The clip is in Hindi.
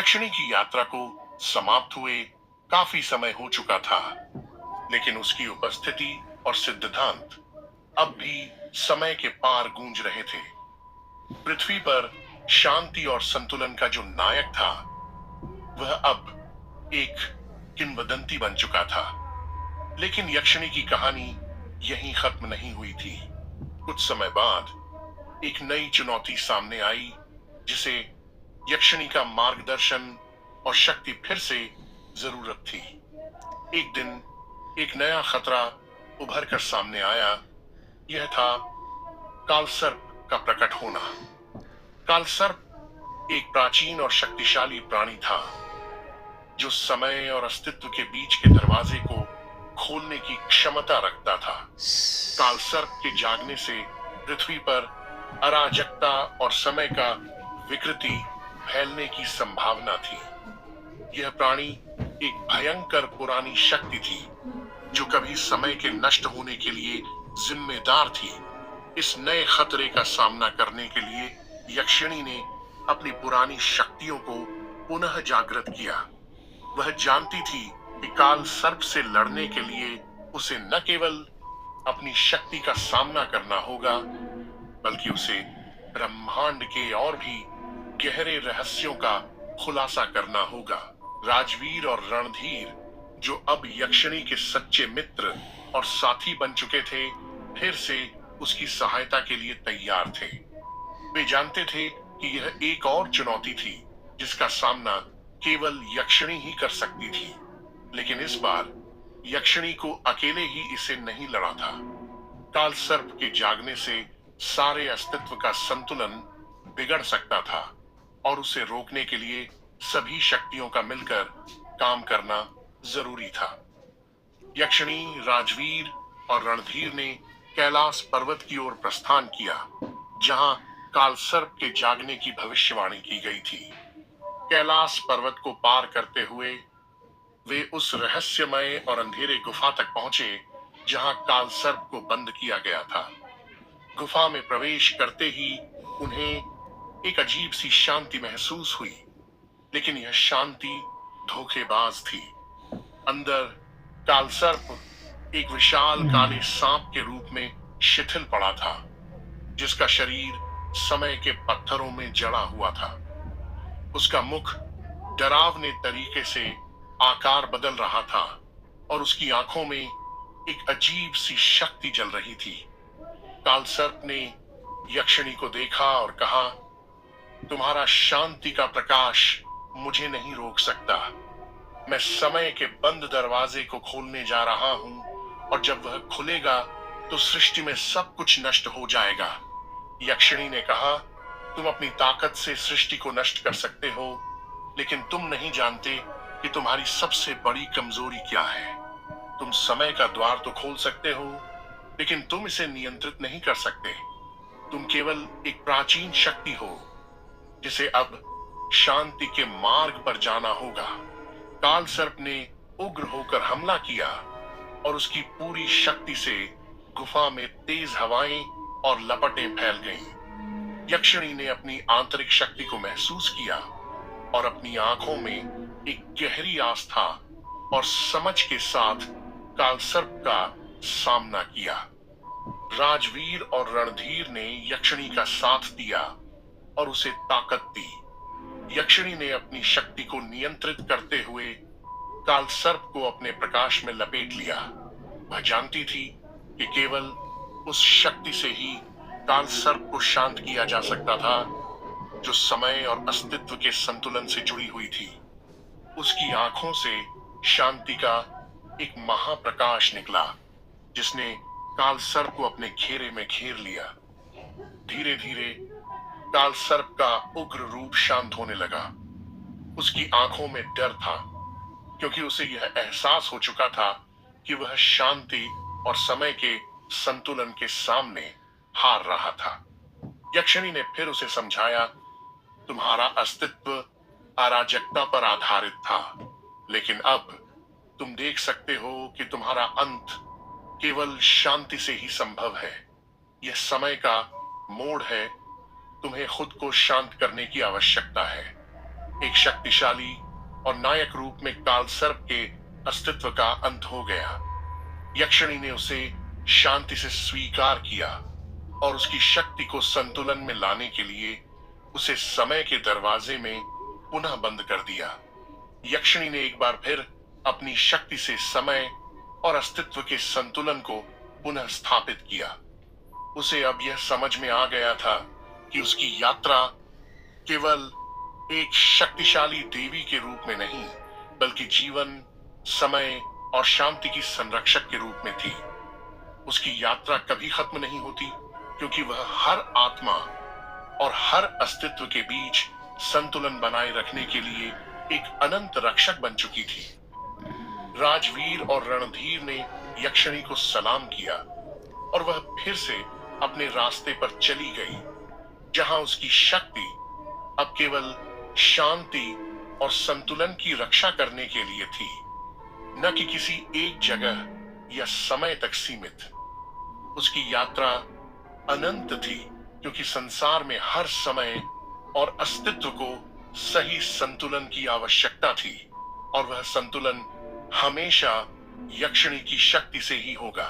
यक्षिणी की यात्रा को समाप्त हुए काफी समय हो चुका था, लेकिन उसकी उपस्थिति और सिद्धांत अब भी समय के पार गूंज रहे थे। पृथ्वी पर शांति और संतुलन का जो नायक था, वह अब एक किंवदंती बन चुका था। लेकिन यक्षिणी की कहानी यहीं खत्म नहीं हुई थी। कुछ समय बाद एक नई चुनौती सामने आई, जिसे यक्षिणी का मार्गदर्शन और शक्ति फिर से जरूरत थी। एक दिन एक नया खतरा उभर कर सामने आया। यह था कालसर्प का प्रकट होना। कालसर्प एक प्राचीन और शक्तिशाली प्राणी था, जो समय और अस्तित्व के बीच के दरवाजे को खोलने की क्षमता रखता था। कालसर्प के जागने से पृथ्वी पर अराजकता और समय का विकृति फैलने की संभावना थी। यह प्राणी एक भयंकर पुरानी शक्ति थी, जो कभी समय के नष्ट होने के लिए जिम्मेदार थी। इस नए खतरे का सामना करने के लिए यक्षिणी ने अपनी पुरानी शक्तियों को पुनः जागृत किया। वह जानती थी कि काल सर्प से लड़ने के लिए उसे न केवल अपनी शक्ति का सामना करना होगा, बल्कि उसे ब्रह्मांड के और भी गहरे रहस्यों का खुलासा करना होगा। राजवीर और रणधीर, जो अब यक्षिणी के सच्चे मित्र और साथी बन चुके थे, फिर से उसकी सहायता के लिए तैयार थे। वे जानते थे कि यह एक और चुनौती थी, जिसका सामना केवल यक्षिणी ही कर सकती थी। लेकिन इस बार यक्षिणी को अकेले ही इसे नहीं लड़ा था। काल सर्प के जागने से सारे अस्तित्व का संतुलन बिगड़ सकता था, और उसे रोकने के लिए सभी शक्तियों का मिलकर काम करना जरूरी था। यक्षिणी, राजवीर और रणधीर ने कैलाश पर्वत की ओर प्रस्थान किया, जहां कालसर्प के जागने की भविष्यवाणी की गई थी। कैलाश पर्वत को पार करते हुए वे उस रहस्यमय और अंधेरे गुफा तक पहुंचे, जहां कालसर्प को बंद किया गया था। गुफा में प्रवेश करते ही उन्हें एक अजीब सी शांति महसूस हुई, लेकिन यह शांति धोखेबाज थी। अंदर कालसर्प एक विशाल काले सांप के रूप में शिथिल पड़ा था, जिसका शरीर समय के पत्थरों में जड़ा हुआ था। उसका मुख डरावने तरीके से आकार बदल रहा था, और उसकी आंखों में एक अजीब सी शक्ति जल रही थी। कालसर्प ने यक्षिणी को देखा और कहा, तुम्हारा शांति का प्रकाश मुझे नहीं रोक सकता। मैं समय के बंद दरवाजे को खोलने जा रहा हूं, और जब वह खुलेगा तो सृष्टि में सब कुछ नष्ट हो जाएगा। यक्षिणी ने कहा, तुम अपनी ताकत से सृष्टि को नष्ट कर सकते हो, लेकिन तुम नहीं जानते कि तुम्हारी सबसे बड़ी कमजोरी क्या है। तुम समय का द्वार तो खोल सकते हो, लेकिन तुम इसे नियंत्रित नहीं कर सकते। तुम केवल एक प्राचीन शक्ति हो, जिसे अब शांति के मार्ग पर जाना होगा। कालसर्प ने उग्र होकर हमला किया, और उसकी पूरी शक्ति से गुफा में तेज हवाएं और लपटें फैल गईं। यक्षिणी ने अपनी आंतरिक शक्ति को महसूस किया, और अपनी आंखों में एक गहरी आस्था और समझ के साथ कालसर्प का सामना किया। राजवीर और रणधीर ने यक्षिणी का साथ दिया और उसे ताकत दी। यक्षिणी ने अपनी शक्ति को नियंत्रित करते हुए कालसर्प को अपने प्रकाश में लपेट लिया। वह जानती थी कि केवल उस शक्ति से ही कालसर्प को शांत किया जा सकता था, जो समय और अस्तित्व के संतुलन से जुड़ी हुई थी। उसकी आंखों से शांति का एक महाप्रकाश निकला, जिसने कालसर्प को अपने घेरे में घेर लिया। धीरे धीरे कालसर्प का उग्र रूप शांत होने लगा। उसकी आंखों में डर था, क्योंकि उसे यह एहसास हो चुका था कि वह शांति और समय के संतुलन के सामने हार रहा था। यक्षिणी ने फिर उसे समझाया, तुम्हारा अस्तित्व अराजकता पर आधारित था, लेकिन अब तुम देख सकते हो कि तुम्हारा अंत केवल शांति से ही संभव है। यह समय का मोड़ है। तुम्हें खुद को शांत करने की आवश्यकता है। एक शक्तिशाली और नायक रूप में काल सर्प के अस्तित्व का अंत हो गया। यक्षिणी ने उसे शांति से स्वीकार किया और उसकी शक्ति को संतुलन में लाने के लिए उसे समय के दरवाजे में पुनः बंद कर दिया। यक्षिणी ने एक बार फिर अपनी शक्ति से समय और अस्तित्व के संतुलन को पुनः स्थापित किया। उसे अब यह समझ में आ गया था कि उसकी यात्रा केवल एक शक्तिशाली देवी के रूप में नहीं, बल्कि जीवन, समय और शांति की संरक्षक के रूप में थी। उसकी यात्रा कभी खत्म नहीं होती, क्योंकि वह हर आत्मा और हर अस्तित्व के बीच संतुलन बनाए रखने के लिए एक अनंत रक्षक बन चुकी थी। राजवीर और रणधीर ने यक्षिणी को सलाम किया और वह फिर से अपने रास्ते पर चली गई, जहां उसकी शक्ति अब केवल शांति और संतुलन की रक्षा करने के लिए थी, न कि किसी एक जगह या समय तक सीमित। उसकी यात्रा अनंत थी, क्योंकि संसार में हर समय और अस्तित्व को सही संतुलन की आवश्यकता थी, और वह संतुलन हमेशा यक्षिणी की शक्ति से ही होगा।